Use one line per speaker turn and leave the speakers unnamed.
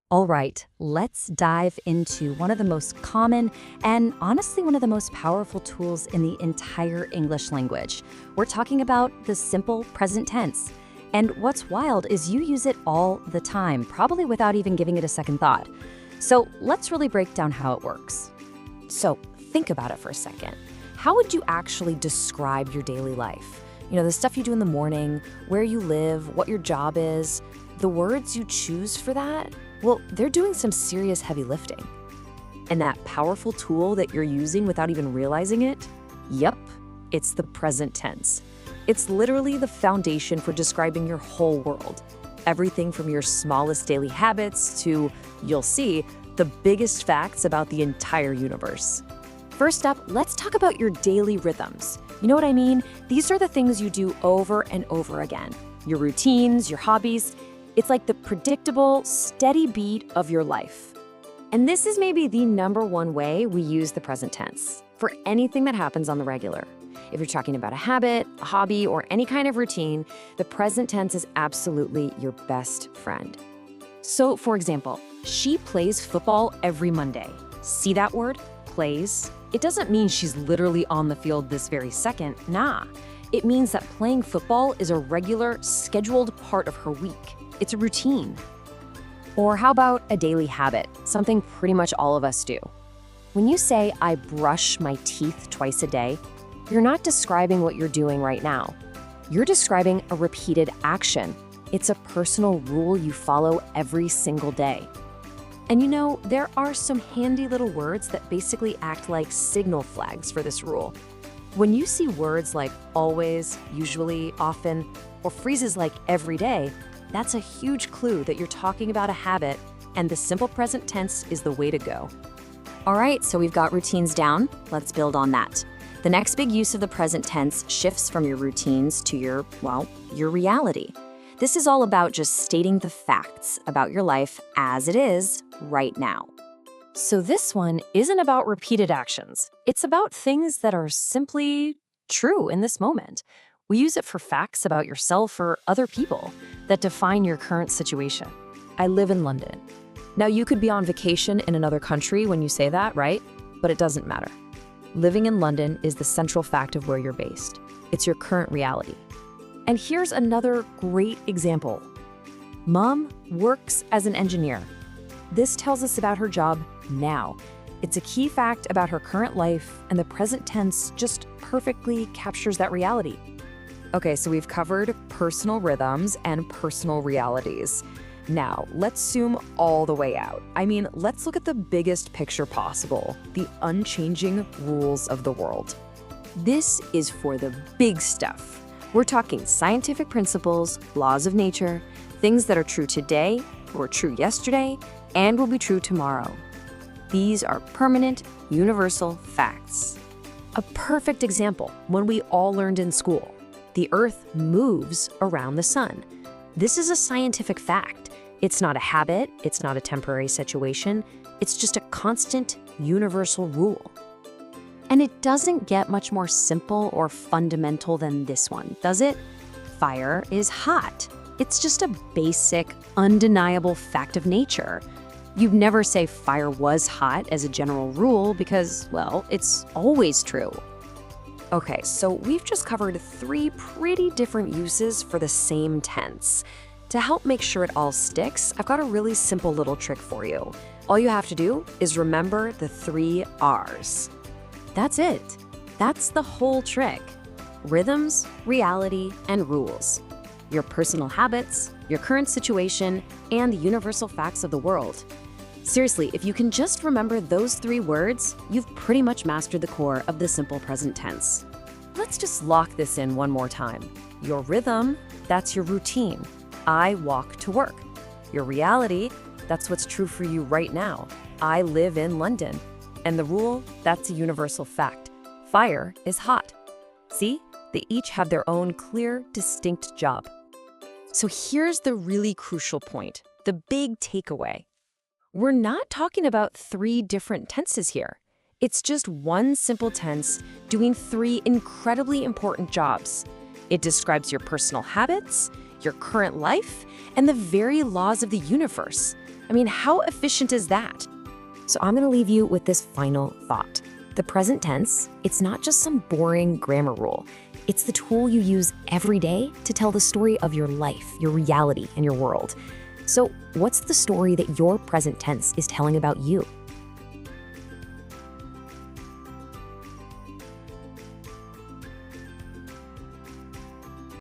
All right, let's dive into one of the most common and honestly one of the most powerful tools in the entire English language. We're talking about the simple present tense. And what's wild is you use it all the time, probably without even giving it a second thought. So let's really break down how it works.
So think about it for a second. How would you actually describe your daily life? The stuff you do in the morning, where you live, what your job is, the words you choose for that, well, they're doing some serious heavy lifting. And that powerful tool that you're using without even realizing it? Yep, it's the present tense. It's literally the foundation for describing your whole world. Everything from your smallest daily habits to, you'll see, the biggest facts about the entire universe. First up, let's talk about your daily rhythms. You know what I mean? These are the things you do over and over again. Your routines, your hobbies. It's like the predictable, steady beat of your life. And this is maybe the number one way we use the present tense for anything that happens on the regular. If you're talking about a habit, a hobby, or any kind of routine, the present tense is absolutely your best friend. So, for example, she plays football every Monday. See that word? Plays. It doesn't mean she's literally on the field this very second. Nah. It means that playing football is a regular, scheduled part of her week. It's a routine. Or how about a daily habit, something pretty much all of us do? When you say, I brush my teeth twice a day, you're not describing what you're doing right now. You're describing a repeated action. It's a personal rule you follow every single day. And there are some handy little words that basically act like signal flags for this rule. When you see words like always, usually, often, or phrases like every day, that's a huge clue that you're talking about a habit, and the simple present tense is the way to go. All right, so we've got routines down. Let's build on that. The next big use of the present tense shifts from your routines to your reality. This is all about just stating the facts about your life as it is right now. So this one isn't about repeated actions. It's about things that are simply true in this moment. We use it for facts about yourself or other people that define your current situation. I live in London. Now, you could be on vacation in another country when you say that, right? But it doesn't matter. Living in London is the central fact of where you're based. It's your current reality. And here's another great example. Mom works as an engineer. This tells us about her job now. It's a key fact about her current life, and the present tense just perfectly captures that reality. Okay, so we've covered personal rhythms and personal realities. Now, let's zoom all the way out. Let's look at the biggest picture possible, the unchanging rules of the world. This is for the big stuff. We're talking scientific principles, laws of nature, things that are true today, were true yesterday, and will be true tomorrow. These are permanent, universal facts. A perfect example, when we all learned in school. The Earth moves around the sun. This is a scientific fact. It's not a habit, it's not a temporary situation, it's just a constant, universal rule. And it doesn't get much more simple or fundamental than this one, does it? Fire is hot. It's just a basic, undeniable fact of nature. You'd never say fire was hot as a general rule because, it's always true. Okay, so we've just covered 3 pretty different uses for the same tense. To help make sure it all sticks, I've got a really simple little trick for you. All you have to do is remember the 3 R's. That's it. That's the whole trick. Rhythms, reality, and rules. Your personal habits, your current situation, and the universal facts of the world. Seriously, if you can just remember those 3 words, you've pretty much mastered the core of the simple present tense. Let's just lock this in one more time. Your rhythm, that's your routine. I walk to work. Your reality, that's what's true for you right now. I live in London. And the rule, that's a universal fact. Fire is hot. See? They each have their own clear, distinct job. So here's the really crucial point, the big takeaway. We're not talking about 3 different tenses here. It's just one simple tense doing 3 incredibly important jobs. It describes your personal habits, your current life, and the very laws of the universe. I mean, how efficient is that? So I'm going to leave you with this final thought. The present tense, it's not just some boring grammar rule. It's the tool you use every day to tell the story of your life, your reality, and your world. So what's the story that your present tense is telling about you?